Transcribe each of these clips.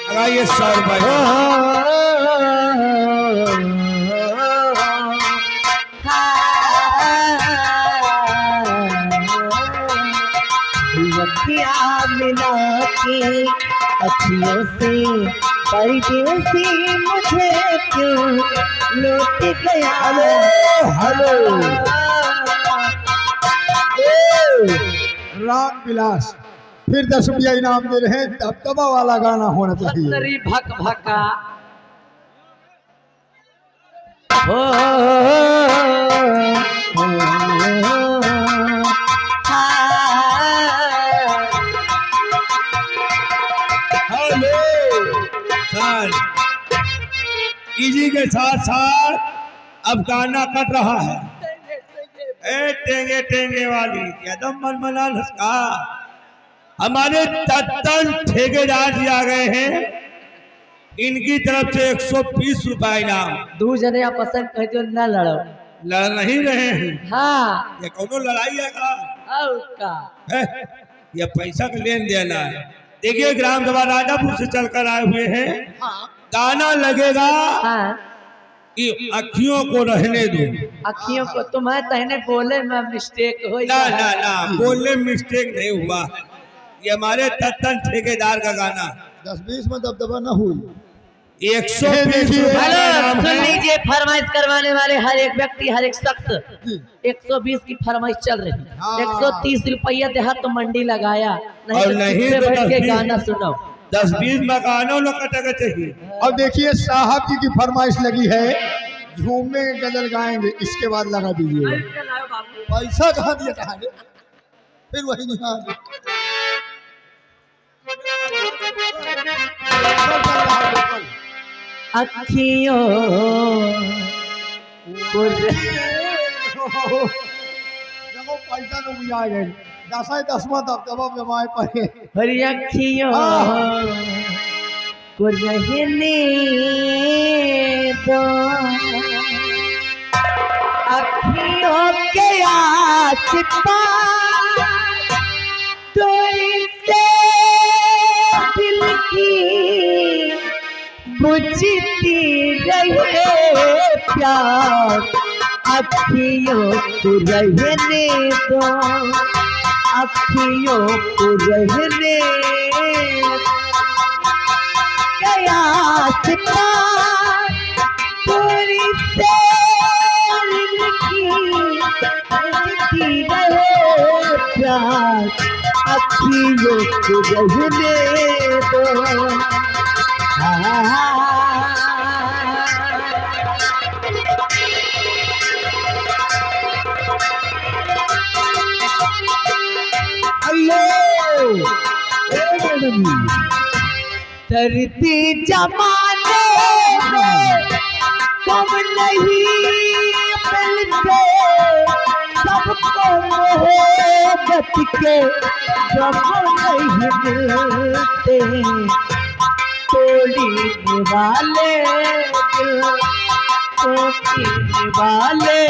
लगाइए 100 रुपए। अखियाँ मिला के अखियों से परदेसी मुझे क्यों लौट गया। हेलो राम विलास फिर 10 रुपया इनाम दे रहे हैं। दबदबा वाला गाना होना चाहिए। सत्तरी भक भका हो हेलो सर, इसी के साथ साथ अब गाना कट रहा है। ए टेंगे टेंगे वाली एकदम मन मना लसका। हमारे तत्तन ठेकेदार जी आ गए हैं, इनकी तरफ से 120 रुपए इनाम। दू जने आपस में कह जो न लड़ो। लड़ नहीं रहे हैं, हाँ ये कौनो लड़ाई है का? और का है? ये पैसा का लेन देना है। देखिए ग्राम सभा राजापुर से चलकर आए हुए हैं। गाना लगेगा हाँ कि अखियों को रहने दो। अखियों को तुम्हें तहने बोले में मिस्टेक हो ना ना ना, बोलने में मिस्टेक नहीं हुआ। ये हमारे तत्तन ठेकेदार का गाना 10-20 में दबदबा न हुई। 120 रुपए का इनाम सुन है। लीजिए, फरमाइश करवाने वाले हर एक व्यक्ति हर एक शख्स 120 की फरमाइश चल रही है। हाँ। 130 रुपया देहा तो मंडी लगाया, और नहीं नहीं तो तो बैठ के 10-20 गाना सुनो। 10-20 मकानों लोग कटक चाहिए। अब देखिए साहब जी की फरमाइश लगी है, झूमे गजल गाएंगे, इसके बाद लगा दीजिए। पैसा कहाँ दिया कहाँ ने? फिर वही निहार अखियों को देखो पैसा तो भी आ गए। 10वां दबदबा जमाए पड़े। हरी अखियों को रहने दो, अखियों के आसपास तो इससे दिल की बुझती रहे प्यार। अखियों को रहने दो, अखियों को रहने गया सिपा पूरी से बुझती रहे प्यार। अखियों को रहने दो। धरती जमाने में कम नहीं मिलते, सबको मोहब्बत के गम नहीं मिलते। तोड़ने वाले तोड़ने वाले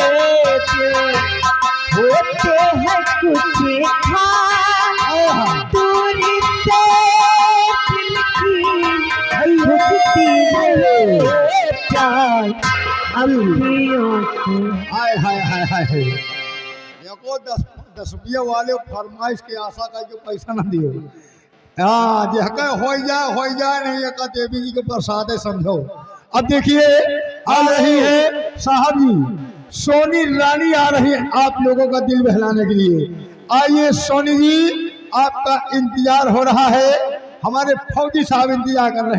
होते हैं कुछ खास दूरी से दिल की बुझती रहे प्यार। अखियों को हाय हाय हाय हाय। देखो 10 रुपया वाले फरमाइश के आशा का जो पैसा ना दियो। हाँ देखा हो जाए नहीं का देवी जी के प्रसाद है समझो। अब देखिए आ रही है साहब जी, सोनी रानी आ रही है आप लोगों का दिल बहलाने के लिए। आइए सोनी जी, आपका इंतजार हो रहा है, हमारे फौजी साहब इंतजार कर रहे हैं।